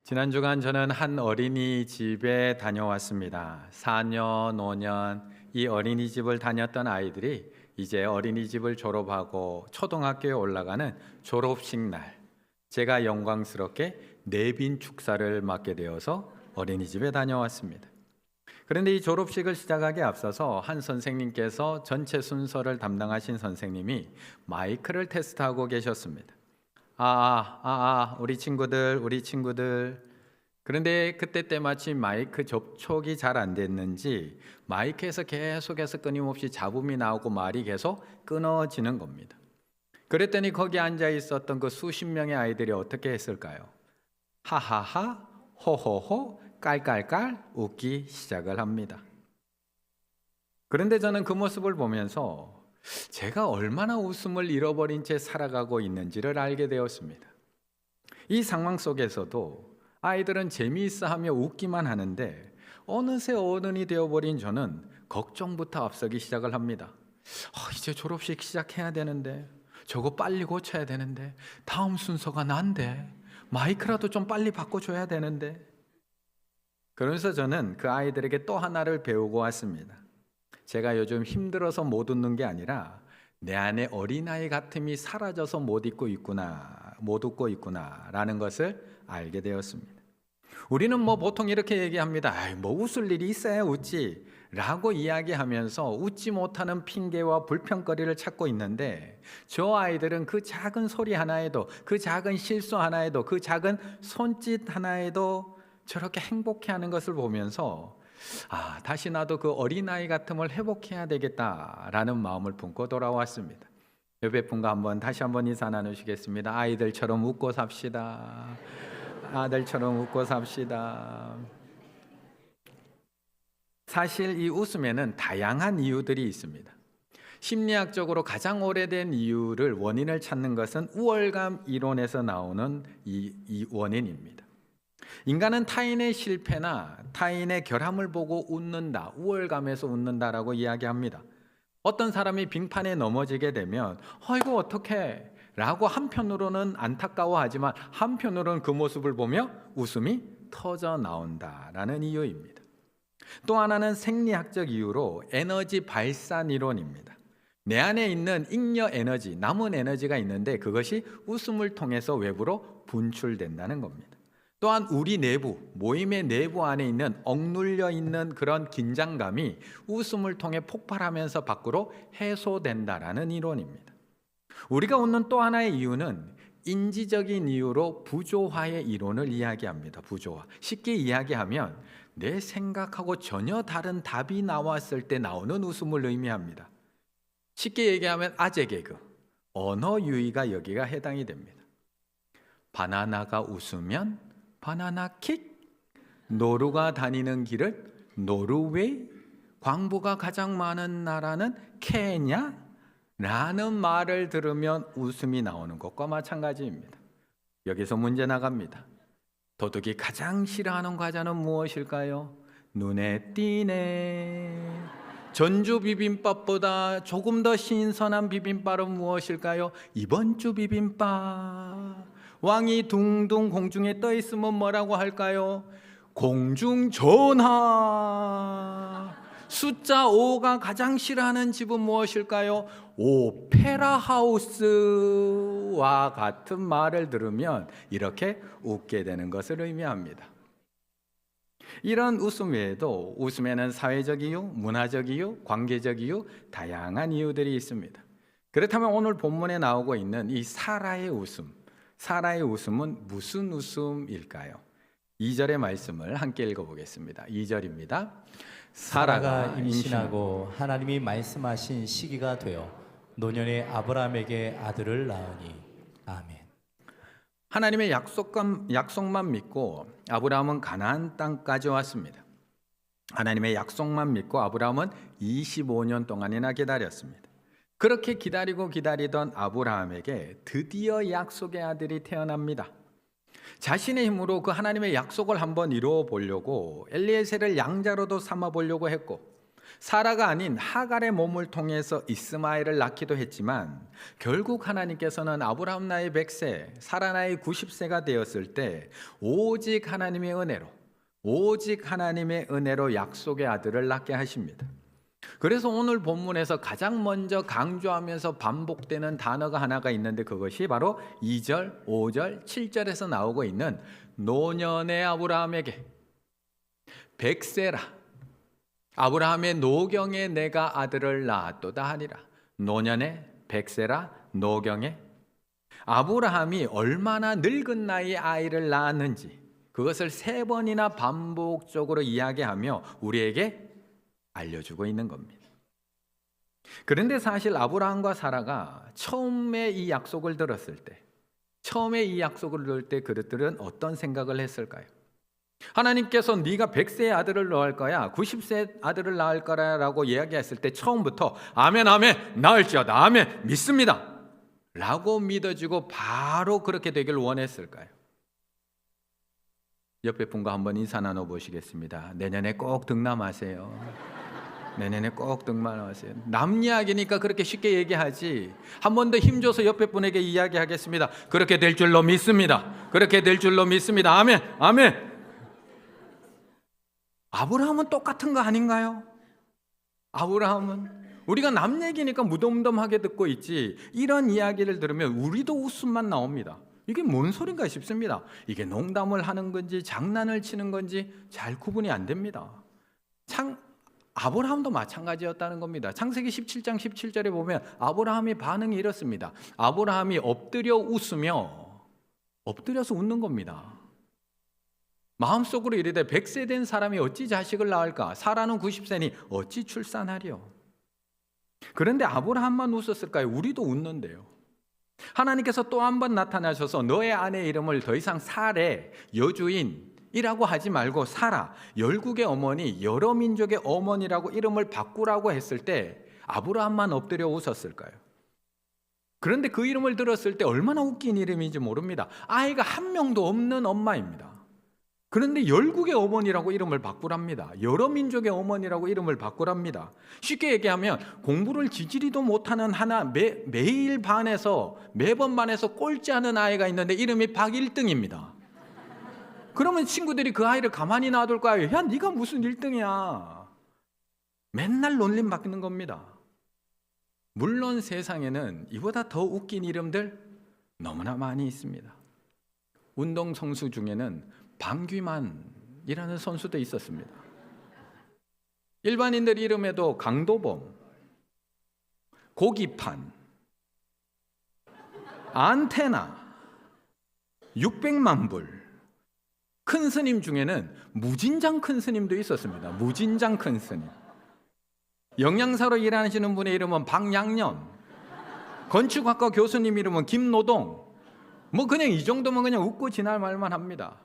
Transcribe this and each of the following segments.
지난 주간 저는 한 어린이집에 다녀왔습니다. 4년, 5년 이 어린이집을 다녔던 아이들이 이제 어린이집을 졸업하고 초등학교에 올라가는 졸업식 날, 제가 영광스럽게 내빈 축사를 맡게 되어서 어린이집에 다녀왔습니다. 그런데 이 졸업식을 시작하기에 앞서서 한 선생님께서 전체 순서를 담당하신 선생님이 마이크를 테스트하고 계셨습니다. 우리 친구들. 그런데 그때 때마침 마이크 접촉이 잘 안 됐는지 마이크에서 계속해서 끊임없이 잡음이 나오고 말이 계속 끊어지는 겁니다. 그랬더니 거기 앉아 있었던 그 수십 명의 아이들이 어떻게 했을까요? 하하하, 호호호, 깔깔깔 웃기 시작을 합니다. 그런데 저는 그 모습을 보면서 제가 얼마나 웃음을 잃어버린 채 살아가고 있는지를 알게 되었습니다. 이 상황 속에서도 아이들은 재미있어 하며 웃기만 하는데 어느새 어른이 되어버린 저는 걱정부터 앞서기 시작을 합니다. 이제 졸업식 시작해야 되는데, 저거 빨리 고쳐야 되는데, 다음 순서가 난데, 마이크라도 좀 빨리 바꿔줘야 되는데. 그러면서 저는 그 아이들에게 또 하나를 배우고 왔습니다. 제가 요즘 힘들어서 못 웃는 게 아니라 내 안에 어린아이 같음이 사라져서 못 웃고 있구나라는 것을 알게 되었습니다. 우리는 보통 이렇게 얘기합니다. 웃을 일이 있어야 웃지 라고 이야기하면서 웃지 못하는 핑계와 불평거리를 찾고 있는데, 저 아이들은 그 작은 소리 하나에도, 그 작은 실수 하나에도, 그 작은 손짓 하나에도 저렇게 행복해하는 것을 보면서 다시 나도 그 어린아이 같음을 회복해야 되겠다라는 마음을 품고 돌아왔습니다. 옆에 분과 다시 한번 인사 나누시겠습니다. 아이들처럼 웃고 삽시다. 아들처럼 웃고 삽시다. 사실 이 웃음에는 다양한 이유들이 있습니다. 심리학적으로 가장 오래된 이유를, 원인을 찾는 것은 우월감 이론에서 나오는 이 원인입니다. 인간은 타인의 실패나 타인의 결함을 보고 웃는다, 우월감에서 웃는다라고 이야기합니다. 어떤 사람이 빙판에 넘어지게 되면 아이고 어떡해 라고 한편으로는 안타까워하지만 한편으로는 그 모습을 보며 웃음이 터져 나온다라는 이유입니다. 또 하나는 생리학적 이유로 에너지 발산 이론입니다. 내 안에 있는 잉여 에너지, 남은 에너지가 있는데 그것이 웃음을 통해서 외부로 분출된다는 겁니다. 또한 우리 내부, 모임의 내부 안에 있는 억눌려 있는 그런 긴장감이 웃음을 통해 폭발하면서 밖으로 해소된다라는 이론입니다. 우리가 웃는 또 하나의 이유는 인지적인 이유로 부조화의 이론을 이야기합니다. 부조화. 쉽게 이야기하면 내 생각하고 전혀 다른 답이 나왔을 때 나오는 웃음을 의미합니다. 쉽게 얘기하면 아재 개그, 언어 유희가 여기가 해당이 됩니다. 바나나가 웃으면 바나나 킥, 노루가 다니는 길을 노르웨이, 광부가 가장 많은 나라는 케냐 라는 말을 들으면 웃음이 나오는 것과 마찬가지입니다. 여기서 문제 나갑니다. 도둑이 가장 싫어하는 과자는 무엇일까요? 눈에 띄네. 전주 비빔밥보다 조금 더 신선한 비빔밥은 무엇일까요? 이번 주 비빔밥. 왕이 둥둥 공중에 떠 있으면 뭐라고 할까요? 공중전화. 숫자 5가 가장 싫어하는 집은 무엇일까요? 오페라 하우스와 같은 말을 들으면 이렇게 웃게 되는 것을 의미합니다. 이런 웃음 외에도 웃음에는 사회적 이유, 문화적 이유, 관계적 이유, 다양한 이유들이 있습니다. 그렇다면 오늘 본문에 나오고 있는 이 사라의 웃음, 사라의 웃음은 무슨 웃음일까요? 2절의 말씀을 함께 읽어보겠습니다. 2절입니다. 사라가 임신하고 하나님이 말씀하신 시기가 되어 노년의 아브라함에게 아들을 낳으니. 아멘. 하나님의 약속만 믿고 아브라함은 가나안 땅까지 왔습니다. 하나님의 약속만 믿고 아브라함은 25년 동안이나 기다렸습니다. 그렇게 기다리던 아브라함에게 드디어 약속의 아들이 태어납니다. 자신의 힘으로 그 하나님의 약속을 한번 이루어 보려고 엘리에셀을 양자로도 삼아 보려고 했고, 사라가 아닌 하갈의 몸을 통해서 이스마엘을 낳기도 했지만 결국 하나님께서는 아브라함 나이 100세, 사라 나이 90세가 되었을 때 오직 하나님의 은혜로 약속의 아들을 낳게 하십니다. 그래서 오늘 본문에서 가장 먼저 강조하면서 반복되는 단어가 하나가 있는데 그것이 바로 2절, 5절, 7절에서 나오고 있는 노년의 아브라함에게 백세라 아브라함의 노경에 내가 아들을 낳았도다 하니라. 노년에 백세라 노경에 아브라함이 얼마나 늙은 나이에 아이를 낳았는지 그것을 3번이나 반복적으로 이야기하며 우리에게 알려주고 있는 겁니다. 그런데 사실 아브라함과 사라가 처음에 이 약속을 들었을 때 그들은 어떤 생각을 했을까요? 하나님께서 네가 100세의 아들을 낳을 거야, 90세 아들을 낳을 거라고 이야기했을 때 처음부터 아멘 아멘 낳을지어다 아멘 믿습니다 라고 믿어주고 바로 그렇게 되길 원했을까요? 옆에 분과 한번 인사 나눠보시겠습니다. 내년에 꼭 득남하세요. 내년에 꼭 득남하세요. 남 이야기니까 그렇게 쉽게 얘기하지. 한 번 더 힘줘서 옆에 분에게 이야기하겠습니다. 그렇게 될 줄로 믿습니다. 그렇게 될 줄로 믿습니다. 아멘 아멘. 아브라함은 똑같은 거 아닌가요? 아브라함은 우리가 남 얘기니까 무덤덤하게 듣고 있지 이런 이야기를 들으면 우리도 웃음만 나옵니다. 이게 뭔 소린가 싶습니다. 이게 농담을 하는 건지 장난을 치는 건지 잘 구분이 안 됩니다. 아브라함도 마찬가지였다는 겁니다. 창세기 17장 17절에 보면 아브라함의 반응이 이렇습니다. 아브라함이 엎드려서 웃는 겁니다. 마음속으로 이르되 100세 된 사람이 어찌 자식을 낳을까? 사라는 90세니 어찌 출산하리요? 그런데 아브라함만 웃었을까요? 우리도 웃는데요. 하나님께서 또 한 번 나타나셔서 너의 아내 이름을 더 이상 사레, 여주인이라고 하지 말고 사라, 열국의 어머니, 여러 민족의 어머니라고 이름을 바꾸라고 했을 때 아브라함만 엎드려 웃었을까요? 그런데 그 이름을 들었을 때 얼마나 웃긴 이름인지 모릅니다. 아이가 한 명도 없는 엄마입니다. 그런데 열국의 어머니라고 이름을 바꾸랍니다. 여러 민족의 어머니라고 이름을 바꾸랍니다. 쉽게 얘기하면 공부를 지지리도 못하는 매번 반에서 꼴찌하는 아이가 있는데 이름이 박일등입니다. 그러면 친구들이 그 아이를 가만히 놔둘까요? 야, 네가 무슨 1등이야. 맨날 놀림 받는 겁니다. 물론 세상에는 이보다 더 웃긴 이름들 너무나 많이 있습니다. 운동선수 중에는 방귀만이라는 선수도 있었습니다. 일반인들 이름에도 강도범, 고기판, 안테나, 600만 불. 큰 스님 중에는 무진장 큰 스님도 있었습니다. 무진장 큰 스님. 영양사로 일하시는 분의 이름은 박양년, 건축학과 교수님 이름은 김노동. 그냥 이 정도면 그냥 웃고 지날 말만 합니다.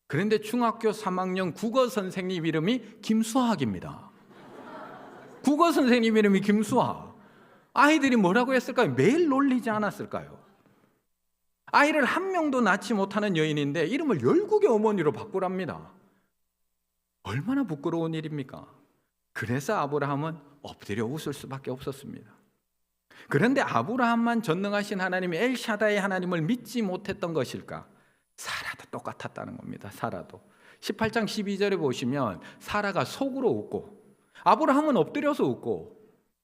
그런데 중학교 3학년 국어 선생님 이름이 김수학입니다. 국어 선생님 이름이 김수학. 아이들이 뭐라고 했을까요? 매일 놀리지 않았을까요? 아이를 한 명도 낳지 못하는 여인인데 이름을 열국의 어머니로 바꾸랍니다. 얼마나 부끄러운 일입니까? 그래서 아브라함은 엎드려 웃을 수밖에 없었습니다. 그런데 아브라함만 전능하신 하나님 엘샤다이 하나님을 믿지 못했던 것일까? 사라도 똑같았다는 겁니다. 사라도 18장 12절에 보시면 사라가 속으로 웃고 아브라함은 엎드려서 웃고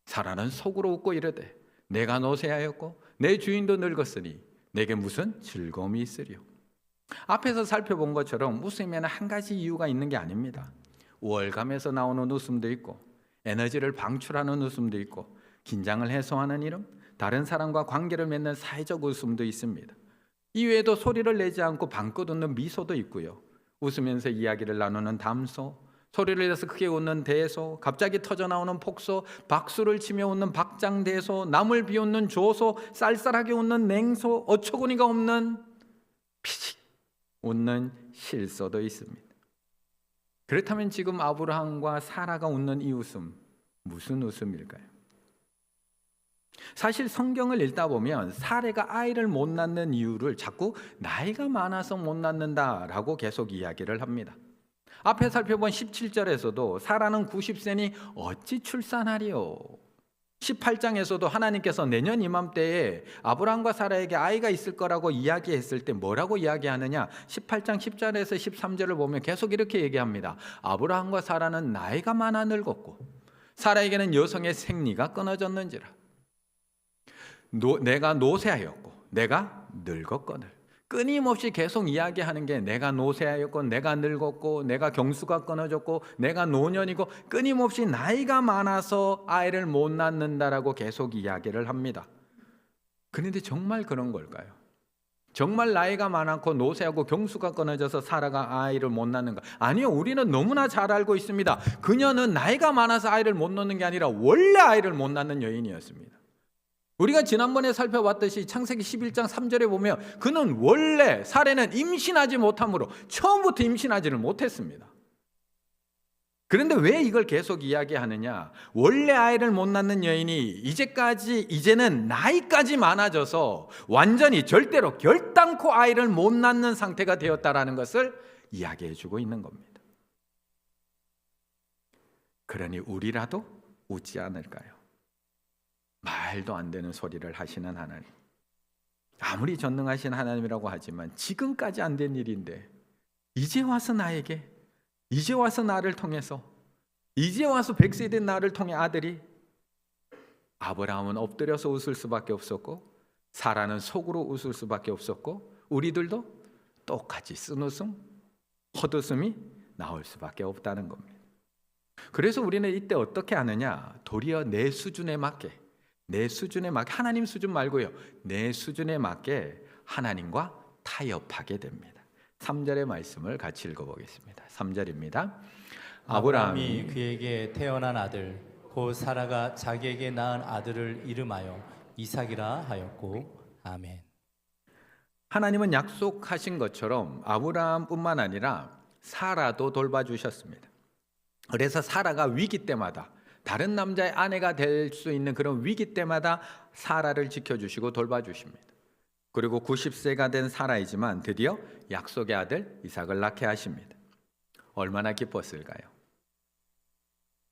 사라는 속으로 웃고 이르되 내가 노쇠하였고 내 주인도 늙었으니 내게 무슨 즐거움이 있으리요. 앞에서 살펴본 것처럼 웃음에는 한 가지 이유가 있는 게 아닙니다. 우월감에서 나오는 웃음도 있고 에너지를 방출하는 웃음도 있고 긴장을 해소하는 이름, 다른 사람과 관계를 맺는 사회적 웃음도 있습니다. 이외에도 소리를 내지 않고 방긋 웃는 미소도 있고요. 웃으면서 이야기를 나누는 담소, 소리를 내서 크게 웃는 대소, 갑자기 터져나오는 폭소, 박수를 치며 웃는 박장대소, 남을 비웃는 조소, 쌀쌀하게 웃는 냉소, 어처구니가 없는 피식 웃는 실소도 있습니다. 그렇다면 지금 아브라함과 사라가 웃는 이 웃음, 무슨 웃음일까요? 사실 성경을 읽다 보면 사라가 아이를 못 낳는 이유를 자꾸 나이가 많아서 못 낳는다라고 계속 이야기를 합니다. 앞에 살펴본 17절에서도 사라는 90세니 어찌 출산하리요. 18장에서도 하나님께서 내년 이맘때에 아브라함과 사라에게 아이가 있을 거라고 이야기했을 때 뭐라고 이야기하느냐? 18장 10절에서 13절을 보면 계속 이렇게 얘기합니다. 아브라함과 사라는 나이가 많아 늙었고 사라에게는 여성의 생리가 끊어졌는지라. 내가 노쇠하였고 내가 늙었거늘. 끊임없이 계속 이야기하는 게 내가 노쇠하였고 내가 늙었고 내가 경수가 끊어졌고 내가 노년이고 끊임없이 나이가 많아서 아이를 못 낳는다라고 계속 이야기를 합니다. 그런데 정말 그런 걸까요? 정말 나이가 많고 노쇠하고 경수가 끊어져서 사라가 아이를 못 낳는가? 아니요, 우리는 너무나 잘 알고 있습니다. 그녀는 나이가 많아서 아이를 못 낳는 게 아니라 원래 아이를 못 낳는 여인이었습니다. 우리가 지난번에 살펴봤듯이 창세기 11장 3절에 보면 그는 원래 사라는 임신하지 못함으로 처음부터 임신하지를 못했습니다. 그런데 왜 이걸 계속 이야기하느냐? 원래 아이를 못 낳는 여인이 이제는 나이까지 많아져서 완전히 절대로 결단코 아이를 못 낳는 상태가 되었다라는 것을 이야기해 주고 있는 겁니다. 그러니 우리라도 웃지 않을까요? 말도 안 되는 소리를 하시는 하나님, 아무리 전능하신 하나님이라고 하지만 지금까지 안 된 일인데 이제 와서 나에게, 이제 와서 나를 통해서, 이제 와서 100세 된 나를 통해 아들이, 아브라함은 엎드려서 웃을 수밖에 없었고 사라는 속으로 웃을 수밖에 없었고 우리들도 똑같이 쓴웃음, 헛웃음이 나올 수밖에 없다는 겁니다. 그래서 우리는 이때 어떻게 하느냐? 도리어 내 수준에 맞게, 하나님 수준 말고요, 내 수준에 맞게 하나님과 타협하게 됩니다. 3절의 말씀을 같이 읽어보겠습니다. 3절입니다. 아브라함이 그에게 태어난 아들 곧 사라가 자기에게 낳은 아들을 이름하여 이삭이라 하였고. 아멘. 하나님은 약속하신 것처럼 아브라함뿐만 아니라 사라도 돌봐주셨습니다. 그래서 사라가 위기 때마다, 다른 남자의 아내가 될 수 있는 그런 위기 때마다 사라를 지켜주시고 돌봐주십니다. 그리고 90세가 된 사라이지만 드디어 약속의 아들 이삭을 낳게 하십니다. 얼마나 기뻤을까요?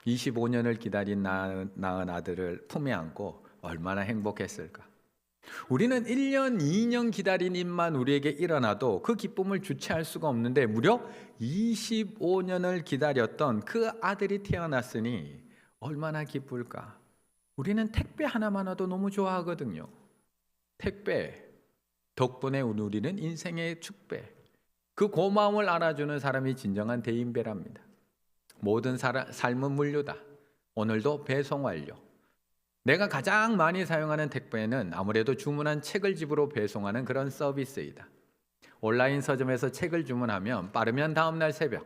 25년을 기다린 낳은 아들을 품에 안고 얼마나 행복했을까? 우리는 1년, 2년 기다린 일만 우리에게 일어나도 그 기쁨을 주체할 수가 없는데 무려 25년을 기다렸던 그 아들이 태어났으니 얼마나 기쁠까? 우리는 택배 하나만 와도 너무 좋아하거든요. 택배 덕분에 우리는 인생의 축배, 그 고마움을 알아주는 사람이 진정한 대인배랍니다. 모든 삶은 물류다. 오늘도 배송 완료. 내가 가장 많이 사용하는 택배는 아무래도 주문한 책을 집으로 배송하는 그런 서비스이다. 온라인 서점에서 책을 주문하면 빠르면 다음날 새벽,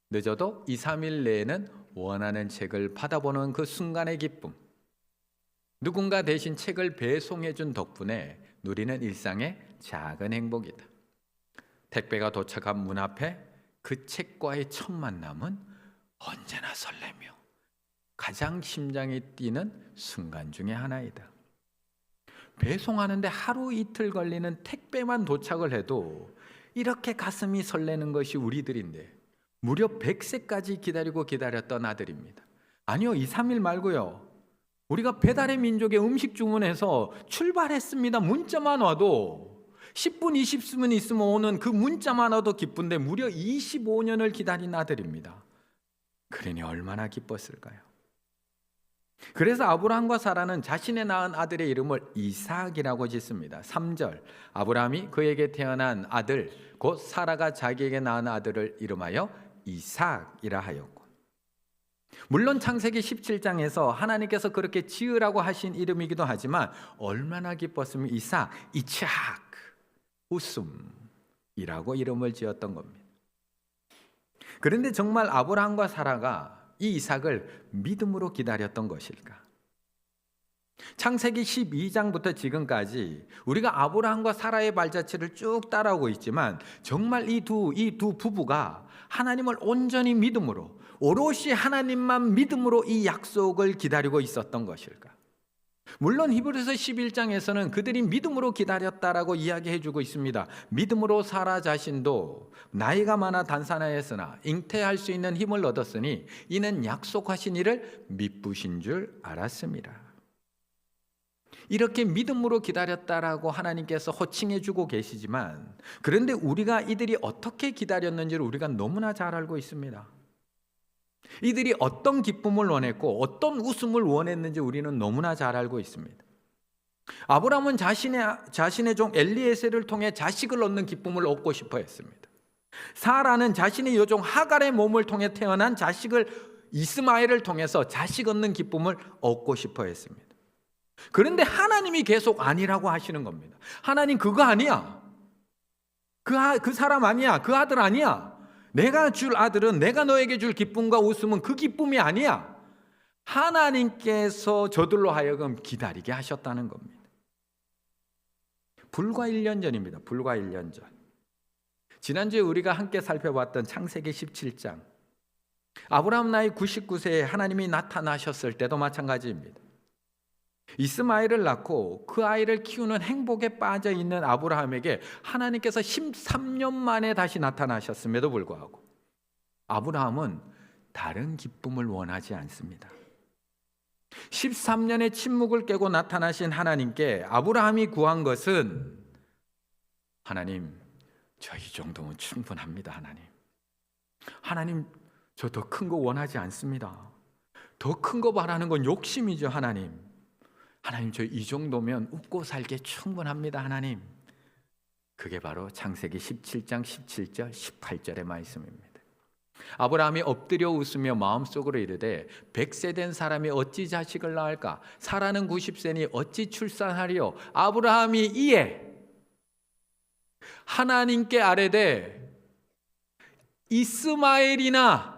늦어도 2, 3일 내에는 원하는 책을 받아보는 그 순간의 기쁨, 누군가 대신 책을 배송해 준 덕분에 누리는 일상의 작은 행복이다. 택배가 도착한 문 앞에 그 책과의 첫 만남은 언제나 설레며 가장 심장이 뛰는 순간 중에 하나이다. 배송하는데 하루 이틀 걸리는 택배만 도착을 해도 이렇게 가슴이 설레는 것이 우리들인데 무려 100세까지 기다렸던 아들입니다. 아니요, 2, 3일 말고요. 우리가 배달의 민족의 음식 주문해서 출발했습니다. 문자만 와도 10분, 20분 있으면 오는 그 문자만 와도 기쁜데 무려 25년을 기다린 아들입니다. 그러니 얼마나 기뻤을까요? 그래서 아브라함과 사라는 자신의 낳은 아들의 이름을 이삭이라고 짓습니다. 3절, 아브라함이 그에게 태어난 아들 곧 사라가 자기에게 낳은 아들을 이름하여 이삭이라 하였고. 물론 창세기 17장에서 하나님께서 그렇게 지으라고 하신 이름이기도 하지만 얼마나 기뻤으면 이삭, 이츠학, 웃음이라고 이름을 지었던 겁니다. 그런데 정말 아브라함과 사라가 이 이삭을 믿음으로 기다렸던 것일까? 창세기 12장부터 지금까지 우리가 아브라함과 사라의 발자취를 쭉 따라오고 있지만 정말 이 두 부부가 하나님을 온전히 믿음으로, 오롯이 하나님만 믿음으로 이 약속을 기다리고 있었던 것일까? 물론 히브리서 11장에서는 그들이 믿음으로 기다렸다라고 이야기해주고 있습니다. 믿음으로 사라 자신도 나이가 많아 단산하였으나 잉태할 수 있는 힘을 얻었으니 이는 약속하신 이를 미쁘신 줄 알았습니다. 이렇게 믿음으로 기다렸다라고 하나님께서 호칭해주고 계시지만, 그런데 우리가 이들이 어떻게 기다렸는지를 우리가 너무나 잘 알고 있습니다. 이들이 어떤 기쁨을 원했고 어떤 웃음을 원했는지 우리는 너무나 잘 알고 있습니다. 아브라함은 자신의 종 엘리에셀을 통해 자식을 얻는 기쁨을 얻고 싶어 했습니다. 사라는 자신의 여종 하갈의 몸을 통해 태어난 자식을 이스마엘을 통해서 자식 얻는 기쁨을 얻고 싶어 했습니다. 그런데 하나님이 계속 아니라고 하시는 겁니다. 하나님 그거 아니야. 그 사람 아니야. 그 아들 아니야. 내가 줄 아들은, 내가 너에게 줄 기쁨과 웃음은 그 기쁨이 아니야. 하나님께서 저들로 하여금 기다리게 하셨다는 겁니다. 불과 1년 전입니다. 불과 1년 전. 지난주에 우리가 함께 살펴봤던 창세기 17장. 아브라함 나이 99세에 하나님이 나타나셨을 때도 마찬가지입니다. 이스마엘을 낳고 그 아이를 키우는 행복에 빠져 있는 아브라함에게 하나님께서 13년 만에 다시 나타나셨음에도 불구하고 아브라함은 다른 기쁨을 원하지 않습니다. 13년의 침묵을 깨고 나타나신 하나님께 아브라함이 구한 것은, 하나님, 저 이 정도면 충분합니다. 하나님, 저 더 큰 거 원하지 않습니다. 더 큰 거 바라는 건 욕심이죠. 하나님, 저 이 정도면 웃고 살게 충분합니다. 하나님. 그게 바로 창세기 17장 17절 18절의 말씀입니다. 아브라함이 엎드려 웃으며 마음속으로 이르되 100세 된 사람이 어찌 자식을 낳을까? 사라는 90세니 어찌 출산하리요? 아브라함이 이에 하나님께 아뢰되 이스마엘이나,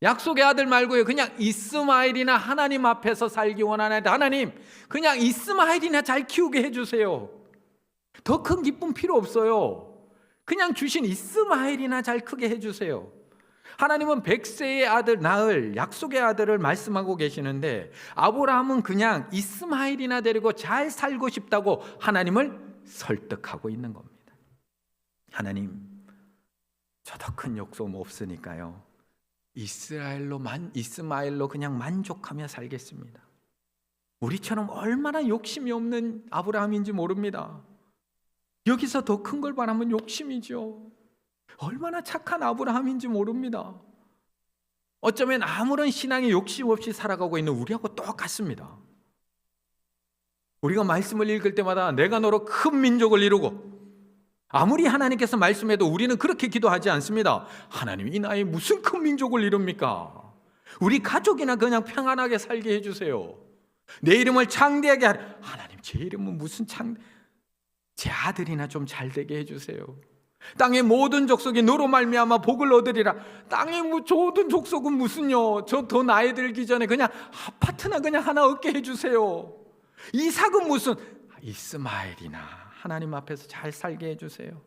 약속의 아들 말고요, 그냥 이스마엘이나 하나님 앞에서 살기 원하는데, 하나님 그냥 이스마엘이나 잘 키우게 해주세요. 더 큰 기쁨 필요 없어요. 그냥 주신 이스마엘이나 잘 크게 해주세요. 하나님은 100세의 아들 낳을 약속의 아들을 말씀하고 계시는데, 아브라함은 그냥 이스마엘이나 데리고 잘 살고 싶다고 하나님을 설득하고 있는 겁니다. 하나님, 저 더 큰 욕심 없으니까요, 이스마엘로 그냥 만족하며 살겠습니다. 우리처럼 얼마나 욕심이 없는 아브라함인지 모릅니다. 여기서 더 큰 걸 바라면 욕심이죠. 얼마나 착한 아브라함인지 모릅니다. 어쩌면 아무런 신앙에 욕심 없이 살아가고 있는 우리하고 똑같습니다. 우리가 말씀을 읽을 때마다 내가 너로 큰 민족을 이루고, 아무리 하나님께서 말씀해도 우리는 그렇게 기도하지 않습니다. 하나님, 이 나이에 무슨 큰 민족을 이룹니까? 우리 가족이나 그냥 평안하게 살게 해주세요. 내 이름을 창대하게 하나님, 제 이름은 무슨 제 아들이나 좀 잘 되게 해주세요. 땅의 모든 족속이 너로 말미암아 복을 얻으리라. 땅의 모든 족속은 무슨요? 저 더 나이 들기 전에 그냥 아파트나 그냥 하나 얻게 해주세요. 이삭은 무슨, 이스마엘이나 하나님 앞에서 잘 살게 해주세요.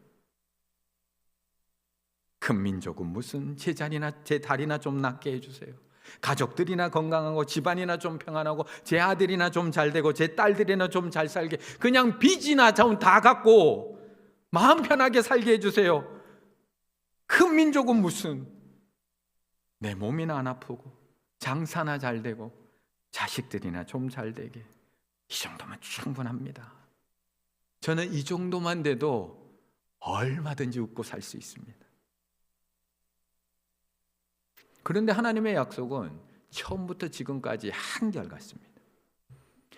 큰 민족은 무슨, 제 다리나 좀 낫게 해주세요. 가족들이나 건강하고 집안이나 좀 평안하고 제 아들이나 좀 잘 되고 제 딸들이나 좀 잘 살게, 그냥 빚이나 좀 다 갚고 마음 편하게 살게 해주세요. 큰 민족은 무슨, 내 몸이나 안 아프고 장사나 잘 되고 자식들이나 좀 잘 되게, 이 정도면 충분합니다. 저는 이 정도만 돼도 얼마든지 웃고 살 수 있습니다. 그런데 하나님의 약속은 처음부터 지금까지 한결같습니다.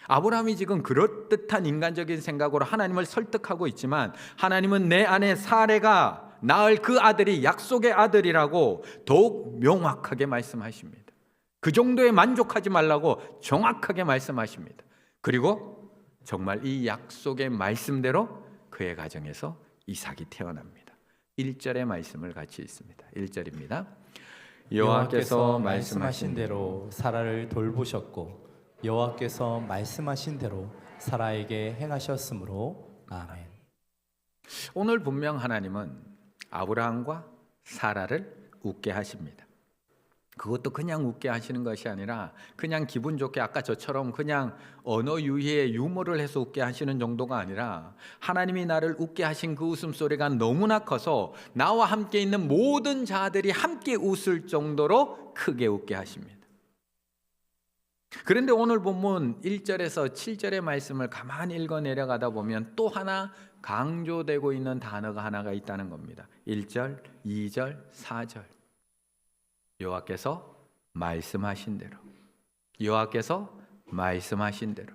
아브라함이 지금 그럴듯한 인간적인 생각으로 하나님을 설득하고 있지만, 하나님은 내 아내 사레가 낳을 그 아들이 약속의 아들이라고 더욱 명확하게 말씀하십니다. 그 정도에 만족하지 말라고 정확하게 말씀하십니다. 그리고 정말 이 약속의 말씀대로 그의 가정에서 이삭이 태어납니다. 1절의 말씀을 같이 읽습니다. 1절입니다. 여호와께서 말씀하신 대로 사라를 돌보셨고 여호와께서 말씀하신 대로 사라에게 행하셨으므로. 아멘. 오늘 분명 하나님은 아브라함과 사라를 웃게 하십니다. 그것도 그냥 웃게 하시는 것이 아니라 그냥 기분 좋게 아까 저처럼 그냥 언어 유희의 유머를 해서 웃게 하시는 정도가 아니라 하나님이 나를 웃게 하신 그 웃음소리가 너무나 커서 나와 함께 있는 모든 자들이 함께 웃을 정도로 크게 웃게 하십니다. 그런데 오늘 본문 1절에서 7절의 말씀을 가만히 읽어 내려가다 보면 또 하나 강조되고 있는 단어가 하나가 있다는 겁니다. 1절, 2절, 4절. 여호와께서 말씀하신 대로, 여호와께서 말씀하신 대로,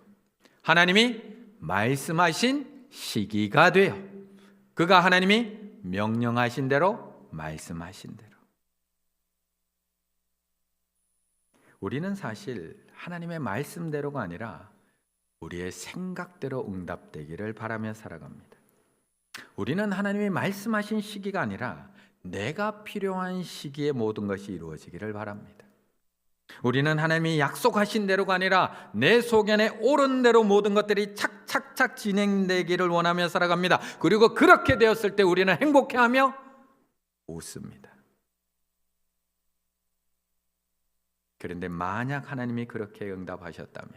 하나님이 말씀하신 시기가 되어 그가 하나님이 명령하신 대로 말씀하신 대로. 우리는 사실 하나님의 말씀대로가 아니라 우리의 생각대로 응답되기를 바라며 살아갑니다. 우리는 하나님이 말씀하신 시기가 아니라 내가 필요한 시기에 모든 것이 이루어지기를 바랍니다. 우리는 하나님이 약속하신 대로가 아니라 내 소견에 옳은 대로 모든 것들이 착착착 진행되기를 원하며 살아갑니다. 그리고 그렇게 되었을 때 우리는 행복해하며 웃습니다. 그런데 만약 하나님이 그렇게 응답하셨다면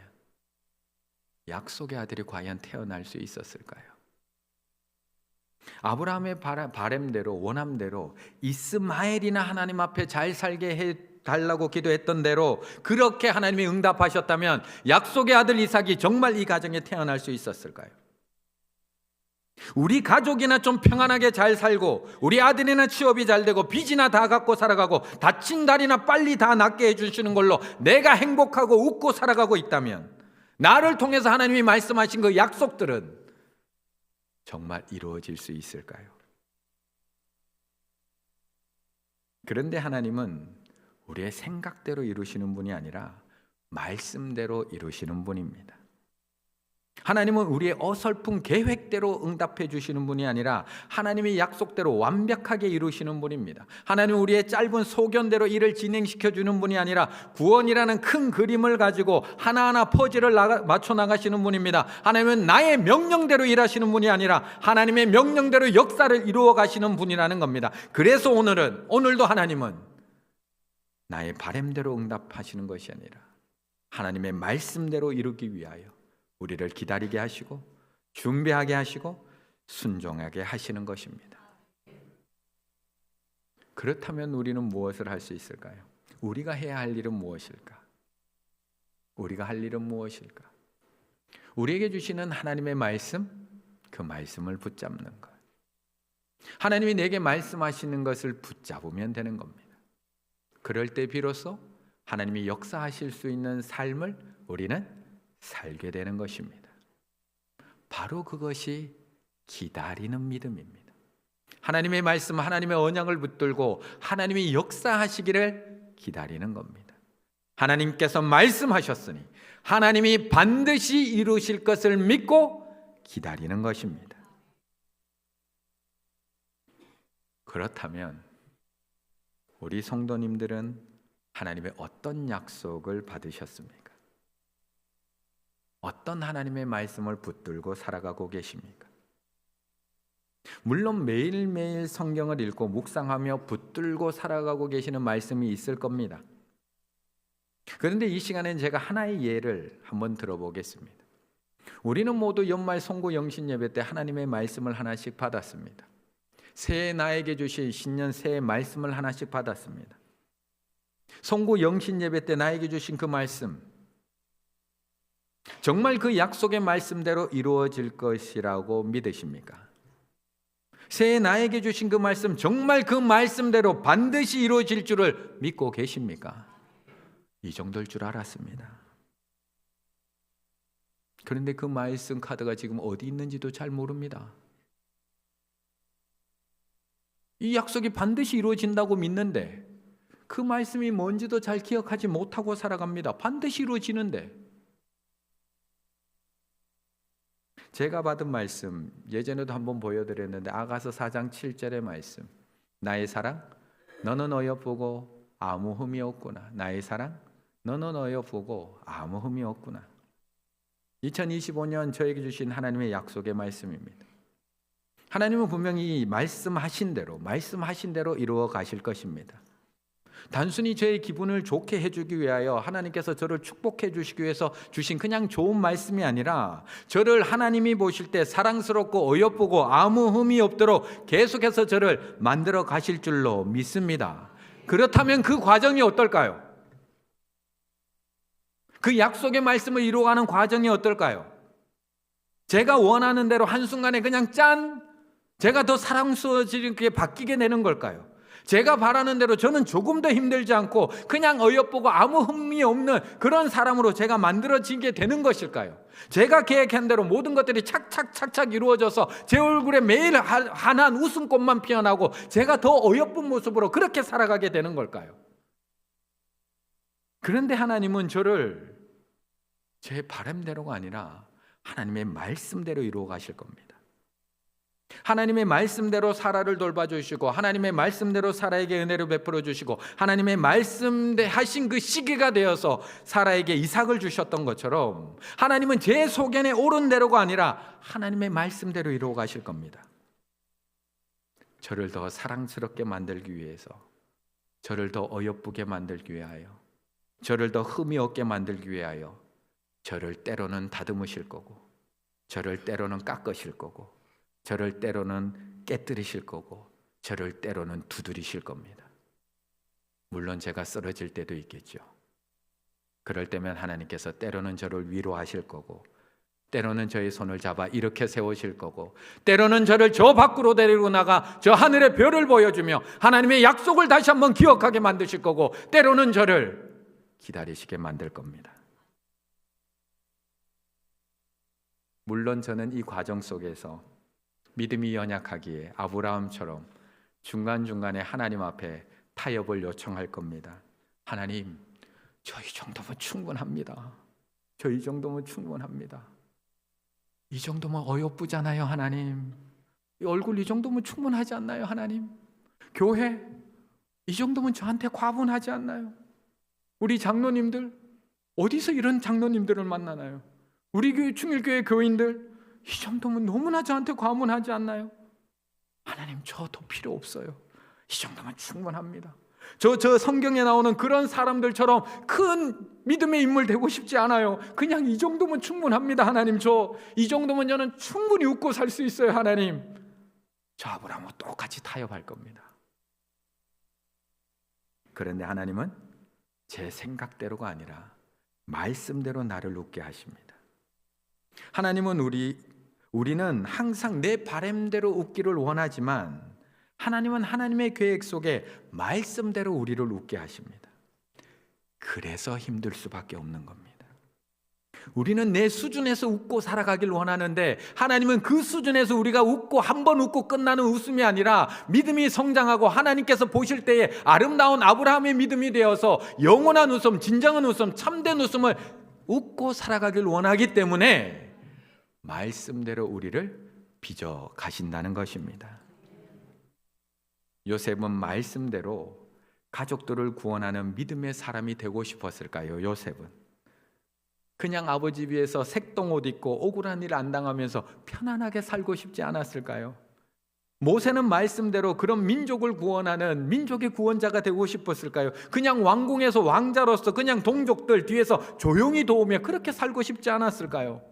약속의 아들이 과연 태어날 수 있었을까요? 아브라함의 바램대로 원함대로 이스마엘이나 하나님 앞에 잘 살게 해달라고 기도했던 대로 그렇게 하나님이 응답하셨다면 약속의 아들 이삭이 정말 이 가정에 태어날 수 있었을까요? 우리 가족이나 좀 평안하게 잘 살고 우리 아들이나 취업이 잘 되고 빚이나 다 갚고 살아가고 다친 다리나 빨리 다 낫게 해주시는 걸로 내가 행복하고 웃고 살아가고 있다면 나를 통해서 하나님이 말씀하신 그 약속들은 정말 이루어질 수 있을까요? 그런데 하나님은 우리의 생각대로 이루시는 분이 아니라 말씀대로 이루시는 분입니다. 하나님은 우리의 어설픈 계획대로 응답해 주시는 분이 아니라 하나님의 약속대로 완벽하게 이루시는 분입니다. 하나님은 우리의 짧은 소견대로 일을 진행시켜 주는 분이 아니라 구원이라는 큰 그림을 가지고 하나하나 퍼즐을 맞춰 나가시는 분입니다. 하나님은 나의 명령대로 일하시는 분이 아니라 하나님의 명령대로 역사를 이루어 가시는 분이라는 겁니다. 그래서 오늘도 하나님은 나의 바람대로 응답하시는 것이 아니라 하나님의 말씀대로 이루기 위하여 우리를 기다리게 하시고 준비하게 하시고 순종하게 하시는 것입니다. 그렇다면 우리는 무엇을 할 수 있을까요? 우리가 해야 할 일은 무엇일까? 우리가 할 일은 무엇일까? 우리에게 주시는 하나님의 말씀, 그 말씀을 붙잡는 것. 하나님이 내게 말씀하시는 것을 붙잡으면 되는 겁니다. 그럴 때 비로소 하나님이 역사하실 수 있는 삶을 우리는 살게 되는 것입니다. 바로 그것이 기다리는 믿음입니다. 하나님의 말씀, 하나님의 언약을 붙들고 하나님이 역사하시기를 기다리는 겁니다. 하나님께서 말씀하셨으니 하나님이 반드시 이루실 것을 믿고 기다리는 것입니다. 그렇다면 우리 성도님들은 하나님의 어떤 약속을 받으셨습니까? 어떤 하나님의 말씀을 붙들고 살아가고 계십니까? 물론 매일매일 성경을 읽고 묵상하며 붙들고 살아가고 계시는 말씀이 있을 겁니다. 그런데 이 시간엔 제가 하나의 예를 한번 들어보겠습니다. 우리는 모두 연말 송구 영신 예배 때 하나님의 말씀을 하나씩 받았습니다. 새해 나에게 주신 신년 새해 말씀을 하나씩 받았습니다. 송구 영신 예배 때 나에게 주신 그 말씀, 정말 그 약속의 말씀대로 이루어질 것이라고 믿으십니까? 새해 나에게 주신 그 말씀, 정말 그 말씀대로 반드시 이루어질 줄을 믿고 계십니까? 이 정도일 줄 알았습니다. 그런데 그 말씀 카드가 지금 어디 있는지도 잘 모릅니다. 이 약속이 반드시 이루어진다고 믿는데 그 말씀이 뭔지도 잘 기억하지 못하고 살아갑니다. 반드시 이루어지는데. 제가 받은 말씀 예전에도 한번 보여드렸는데 아가서 4장 7절의 말씀, 나의 사랑 너는 어여쁘고 아무 흠이 없구나. 나의 사랑 너는 어여쁘고 아무 흠이 없구나. 2025년 저에게 주신 하나님의 약속의 말씀입니다. 하나님은 분명히 말씀하신 대로 이루어 가실 것입니다. 단순히 저의 기분을 좋게 해주기 위하여 하나님께서 저를 축복해 주시기 위해서 주신 그냥 좋은 말씀이 아니라 저를 하나님이 보실 때 사랑스럽고 어여쁘고 아무 흠이 없도록 계속해서 저를 만들어 가실 줄로 믿습니다. 그렇다면 그 과정이 어떨까요? 그 약속의 말씀을 이루어가는 과정이 어떨까요? 제가 원하는 대로 한순간에 그냥 짠! 제가 더 사랑스러워지게 바뀌게 되는 걸까요? 제가 바라는 대로 저는 조금 더 힘들지 않고 그냥 어여쁘고 아무 흠이 없는 그런 사람으로 제가 만들어지게 되는 것일까요? 제가 계획한 대로 모든 것들이 착착착착 이루어져서 제 얼굴에 매일 환한 웃음꽃만 피어나고 제가 더 어여쁜 모습으로 그렇게 살아가게 되는 걸까요? 그런데 하나님은 저를 제 바람대로가 아니라 하나님의 말씀대로 이루어 가실 겁니다. 하나님의 말씀대로 사라를 돌봐주시고 하나님의 말씀대로 사라에게 은혜를 베풀어 주시고 하나님의 말씀대 하신 그 시기가 되어서 사라에게 이삭을 주셨던 것처럼 하나님은 제 소견에 옳은 대로가 아니라 하나님의 말씀대로 이루어 가실 겁니다. 저를 더 사랑스럽게 만들기 위해서, 저를 더 어여쁘게 만들기 위하여, 저를 더 흠이 없게 만들기 위하여 저를 때로는 다듬으실 거고, 저를 때로는 깎으실 거고, 저를 때로는 깨뜨리실 거고, 저를 때로는 두드리실 겁니다. 물론 제가 쓰러질 때도 있겠죠. 그럴 때면 하나님께서 때로는 저를 위로하실 거고, 때로는 저의 손을 잡아 이렇게 세우실 거고, 때로는 저를 저 밖으로 데리고 나가 저 하늘의 별을 보여주며 하나님의 약속을 다시 한번 기억하게 만드실 거고, 때로는 저를 기다리시게 만들 겁니다. 물론 저는 이 과정 속에서 믿음이 연약하기에 아브라함처럼 중간중간에 하나님 앞에 타협을 요청할 겁니다. 하나님, 저 이 정도면 충분합니다. 저 이 정도면 충분합니다. 이 정도면 어여쁘잖아요, 하나님. 이 얼굴 이 정도면 충분하지 않나요, 하나님? 교회 이 정도면 저한테 과분하지 않나요? 우리 장로님들 어디서 이런 장로님들을 만나나요? 우리 교회 충일교회 교인들 이 정도면 너무나 저한테 과분하지 않나요? 하나님, 저 더 필요 없어요. 이 정도면 충분합니다. 저 성경에 나오는 그런 사람들처럼 큰 믿음의 인물 되고 싶지 않아요. 그냥 이 정도면 충분합니다. 하나님, 저 이 정도면 저는 충분히 웃고 살 수 있어요. 하나님, 저 아브라함과 똑같이 타협할 겁니다. 그런데 하나님은 제 생각대로가 아니라 말씀대로 나를 웃게 하십니다. 하나님은 우리는 항상 내 바람대로 웃기를 원하지만 하나님은 하나님의 계획 속에 말씀대로 우리를 웃게 하십니다. 그래서 힘들 수밖에 없는 겁니다. 우리는 내 수준에서 웃고 살아가길 원하는데 하나님은 그 수준에서 우리가 웃고 한 번 웃고 끝나는 웃음이 아니라 믿음이 성장하고 하나님께서 보실 때에 아름다운 아브라함의 믿음이 되어서 영원한 웃음, 진정한 웃음, 참된 웃음을 웃고 살아가길 원하기 때문에 말씀대로 우리를 빚어 가신다는 것입니다. 요셉은 말씀대로 가족들을 구원하는 믿음의 사람이 되고 싶었을까요? 요셉은 그냥 아버지 위에서 색동옷 입고 억울한 일 안 당하면서 편안하게 살고 싶지 않았을까요? 모세는 말씀대로 그런 민족을 구원하는 민족의 구원자가 되고 싶었을까요? 그냥 왕궁에서 왕자로서 그냥 동족들 뒤에서 조용히 도우며 그렇게 살고 싶지 않았을까요?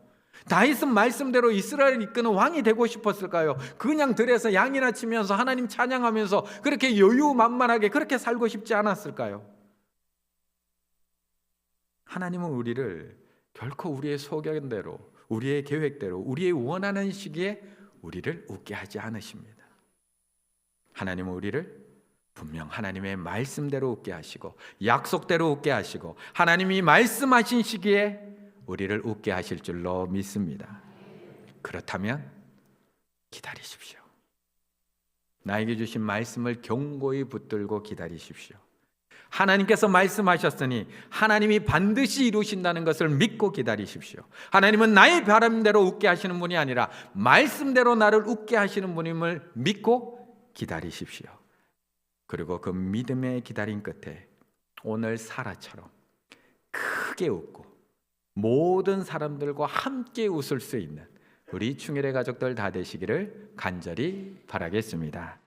다윗은 말씀대로 이스라엘을 이끄는 왕이 되고 싶었을까요? 그냥 들에서 양이나 치면서 하나님 찬양하면서 그렇게 여유만만하게 그렇게 살고 싶지 않았을까요? 하나님은 우리를 결코 우리의 소견대로, 우리의 계획대로, 우리의 원하는 시기에 우리를 웃게 하지 않으십니다. 하나님은 우리를 분명 하나님의 말씀대로 웃게 하시고 약속대로 웃게 하시고 하나님이 말씀하신 시기에 우리를 웃게 하실 줄로 믿습니다. 그렇다면 기다리십시오. 나에게 주신 말씀을 견고히 붙들고 기다리십시오. 하나님께서 말씀하셨으니 하나님이 반드시 이루신다는 것을 믿고 기다리십시오. 하나님은 나의 바람대로 웃게 하시는 분이 아니라 말씀대로 나를 웃게 하시는 분임을 믿고 기다리십시오. 그리고 그 믿음의 기다림 끝에 오늘 사라처럼 크게 웃고 모든 사람들과 함께 웃을 수 있는 우리 충일의 가족들 다 되시기를 간절히 바라겠습니다.